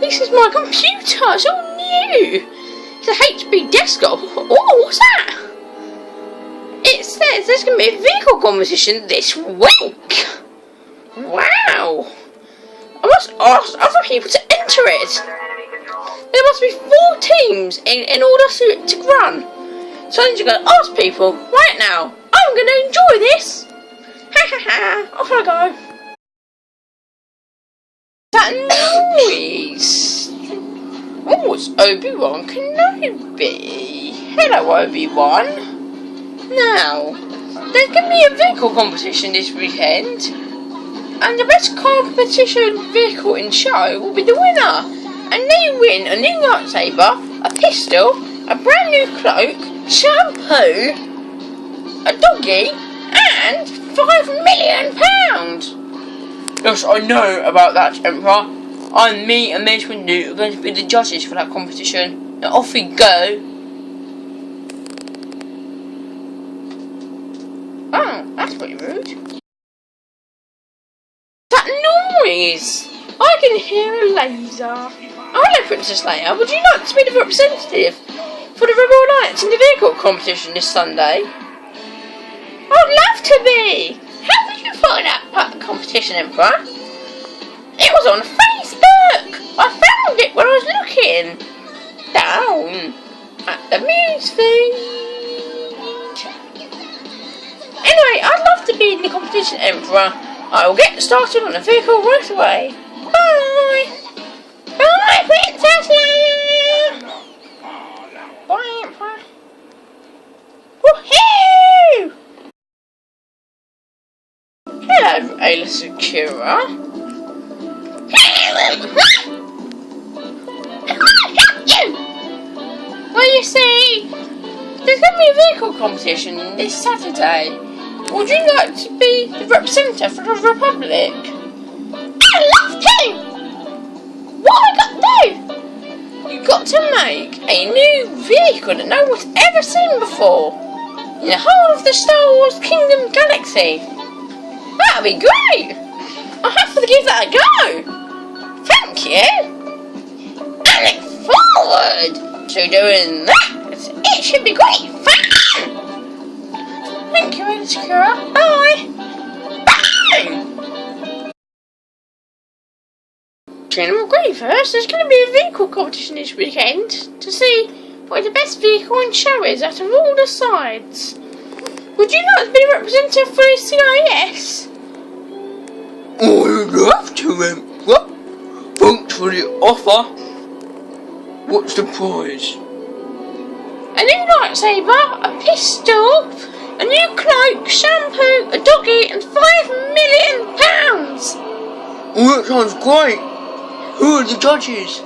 This is my computer. It's all new. It's a HP desktop. Oh, what's that? It says there's going to be a vehicle competition this week. Wow. I must ask other people to enter it. There must be 4 teams in order to run. So I'm just going to ask people right now. I'm going to enjoy this. Ha ha ha. Off I go. That noise. Oh, it's Obi-Wan Kenobi. Hello, Obi-Wan. Now, there's going to be a vehicle competition this weekend. And the best competition vehicle in show will be the winner. And they win a new lightsaber, a pistol, a brand new cloak, shampoo, a doggy, and £5 million. Yes, I know about that, Emperor. Me and Mace Windu are going to be the judges for that competition. Now off we go. Oh, that's pretty rude. That noise! I can hear a laser. Oh, hello, Princess Leia. Would you like to be the representative for the Rebel Alliance in the vehicle competition this Sunday? I'd love to be. How did you find that competition, Emperor? It was on Facebook. I found it when I was looking down at the news feed. Anyway, I'd love to be in the competition, Emperor. I will get started on the vehicle right away. Bye. Bye, Princess Leia. Bye, Emperor. Woohoo! Hello, Ayla Secura. Well, you see, there's going to be a vehicle competition this Saturday. Would you like to be the representative for the Republic? I'd love to! What have I got to do? You've got to make a new vehicle that no one's ever seen before in the whole of the Star Wars Kingdom Galaxy. That'd be great! I'll have to give that a go! Thank you! I look forward to doing that! It should be great fun! Thank you, Insecura. Bye! Bye! General Grievous, there's going to be a vehicle competition this weekend to see what the best vehicle in show is out of all the sides. Would you like to be representative for the CIS? I'd love to, Emperor. Thanks for the offer. What's the prize? A new lightsaber, a pistol, a new cloak, shampoo, a doggy, and £5 million. Oh, that sounds great. Who are the judges?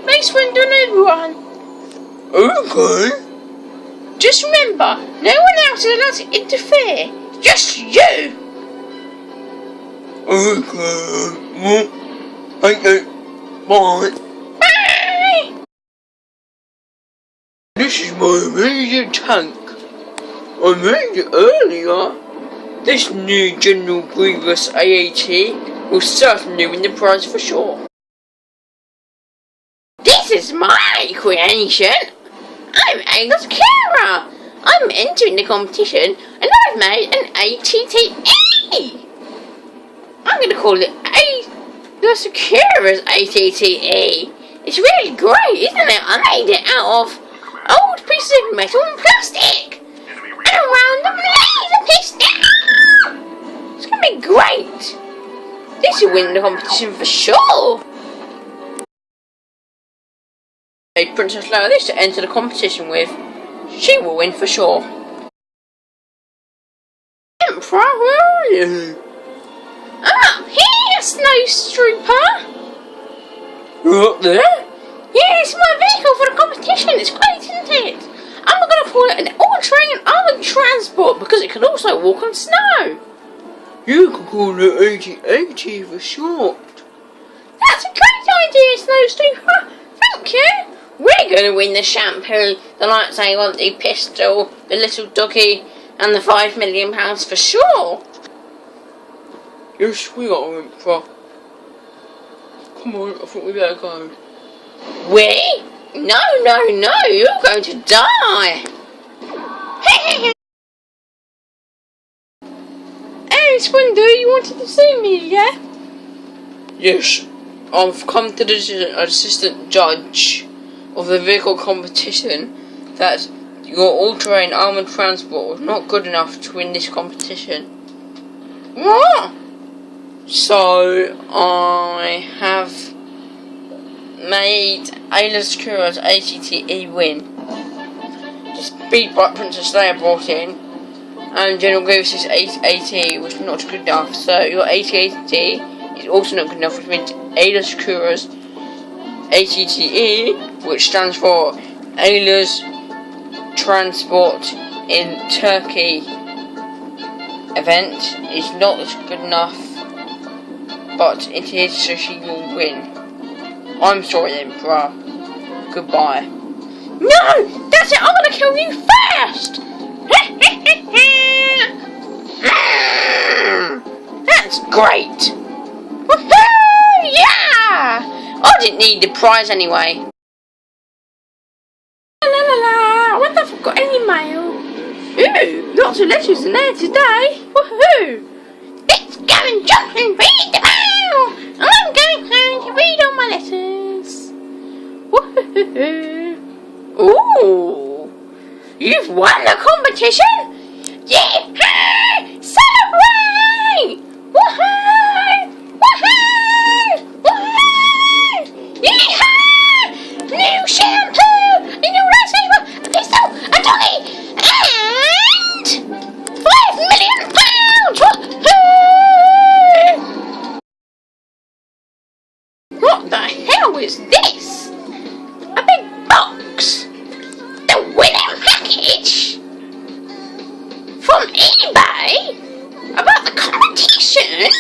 Mace Windu and everyone. Okay. Just remember, no one else is allowed to interfere. Just you. Okay. Well, thank you. Bye. Bye. This is my amazing tank. I made it earlier. This new General Grievous AAT will certainly win the prize for sure. This is my creation. I'm Ayla Secura. I'm entering the competition and I've made an ATTE. I'm going to call it Ayla Secura's ATTE. It's really great, isn't it? I made it out of old pieces of metal and plastic. And around the laser pistol. It's going to be great. This will win the competition for sure. Princess Leia this to enter the competition with. She will win for sure. Emperor, where are you? I'm up here, Snowstrooper. You're up there? Yeah, it's my vehicle for the competition. It's great, isn't it? I'm going to call it an all-terrain armored transport because it can also walk on snow. You can call it AT-AT for short. That's a great idea, Snowstrooper. Thank you. We're going to win the shampoo, the lightsaber, the pistol, the little doggy, and the £5 million for sure. Yes, we are, Emperor. Come on, I think we better go. We? No, no, no, you're going to die. Hey, Swindle, you wanted to see me, yeah? Yes, I've come to the assistant judge of the vehicle competition that your all-terrain armoured transport was not good enough to win this competition. What? So, I have made Ayla Sakura's ATTE win. The speed bike Princess Leia brought in, and General Grievous' AT was not good enough. So, your AT-AT is also not good enough, which means Ayla Sakura's ATTE, which stands for Ayla's Transport in Turkey event, is not good enough, but it is, so she will win. I'm sorry, Emperor. Goodbye. No! That's it! I'm gonna kill you first! That's great! Woohoo! Yeah! I didn't need the prize anyway. La la la la! I wonder if I've got any mail. Ooh! Lots of letters in there today! Woohoo! Let's go and jump and read them out! I'm going home to read all my letters. Woohoo! Ooh! You've won the competition! Yippee! Celebrate! Woohoo! Woohoo! Woohoo! Yeehaw! New shampoo! A new lightsaber! A pistol! A doggy! And £5 million! Woohoo! What the hell is this? A big box! The winning package! From eBay? About the competition?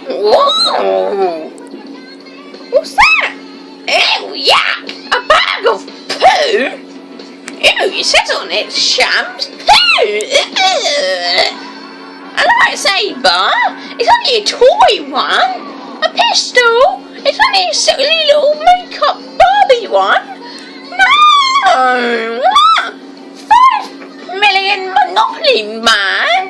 Whoa! What's that? Ew, yuck! A bag of poo? Ew, it says on it, Shams poo! A lightsaber? It's only a toy one. A pistol? It's only a silly little makeup Barbie one. No! What? 5 million Monopoly man?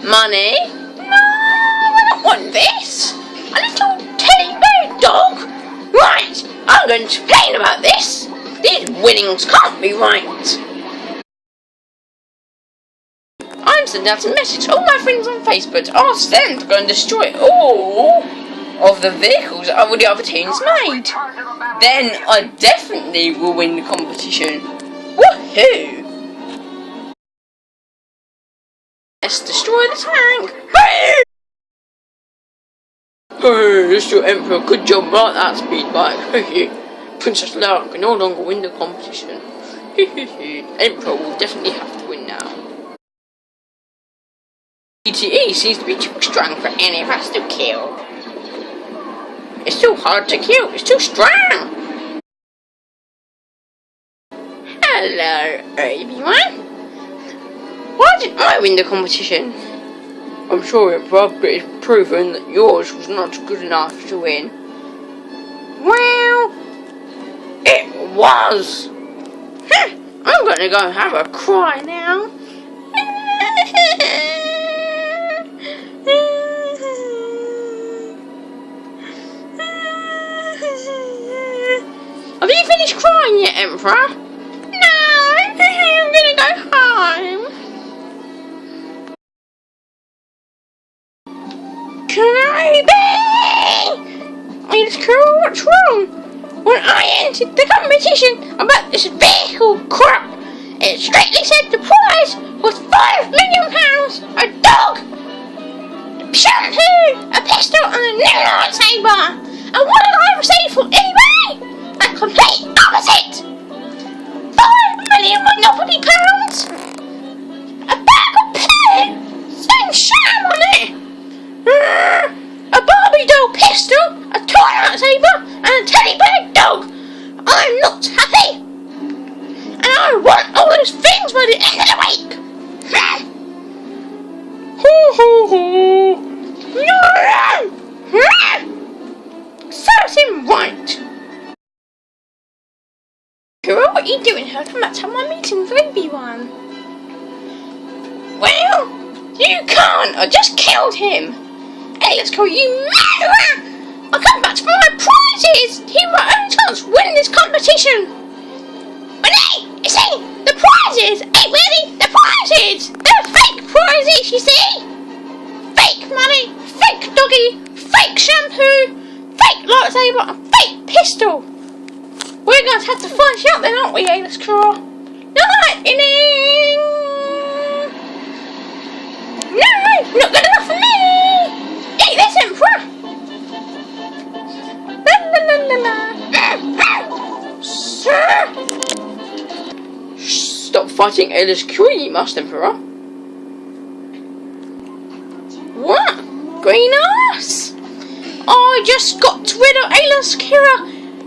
Money? No, I don't want this. A little teddy bear dog? Right, I'm going to complain about this. These winnings can't be right. I'm sending out a message to all my friends on Facebook to ask them to go and destroy all of the vehicles that all the other teams made. Then I definitely will win the competition. Woohoo! Let's destroy the tank. Hey! Hey, this is your Emperor. Good job about that speed bike. Princess Leia can no longer win the competition. Emperor will definitely have to win now. ETE seems to be too strong for any of us to kill. It's too hard to kill. It's too strong. Hello, everyone. Why didn't I win the competition? I'm sure Emperor, but it's proven that yours was not good enough to win. Well, it was. I'm gonna go have a cry now. Have you finished crying yet, Emperor? No, I'm gonna go home. It's cool, what's wrong? When I entered the competition about this vehicle crap, it strictly said the prize was £5 million, a dog, shampoo, a pistol and a new lightsaber. And what did I receive from eBay? The complete opposite. 5 million Monopoly pounds, a bag of poo, saying sham on it. A Barbie doll pistol, a toy lightsaber, and a teddy bear dog. I'm not happy. And I want all those things by the end of the week. Ho ho ho. No! serves him right. Kira, what are you doing here? Come back to my meeting with Obi-Wan. Well, you can't. I just killed him. Hey, let's go, you murderer! I'll come back to my prizes! He might only chance to win this competition! But hey, you see, the prizes ain't really the prizes! They're fake prizes, you see! Fake money, fake doggy, fake shampoo, fake lightsaber, and fake pistol! We're going to have to find out then, aren't we, A-list crew? Lightning! No, not good enough for me! Eat this, Emperor! Stop fighting Ayla's Cream, Master Emperor. What? Green ass? I just got rid of Ayla's Kira,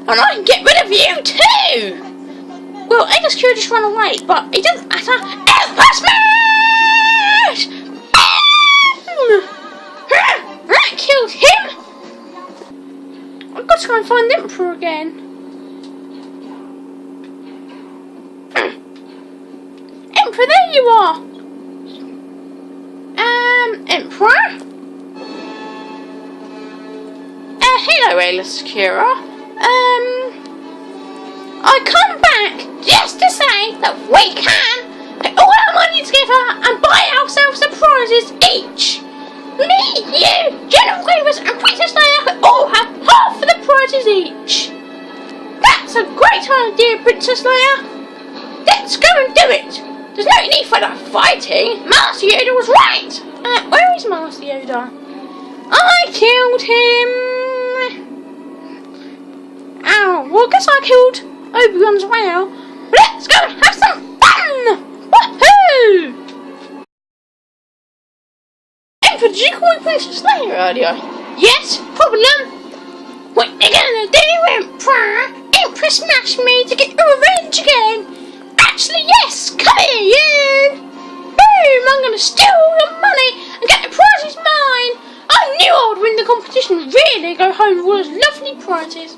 and I can get rid of you too! Well, Ayla's Kira just ran away, but it doesn't matter. Emperor Smash! That killed him! I've got to go and find the Emperor again. Emperor, there you are! Emperor? Hello, Ayla Kira. I come back just to say that we can put all our money together and buy ourselves some prizes each. Me, you, General Grievous and Princess Leia could all have half of the prizes each. That's a great idea, Princess Leia. Let's go and do it. There's no need for that fighting. Master Yoda was right. Where is Master Yoda? I killed him. Ow, well I guess I killed Obi-Wan as well. Let's go and have some fun. Woohoo! Emperor, did you call me Princess Leia earlier? Yes, problem. What are you gonna do, Emperor? Emperor smashed me to get revenge again. Actually, yes, come here, you! Boom, I'm gonna steal all your money and get the prizes mine. I knew I would win the competition, really go home with all those lovely prizes.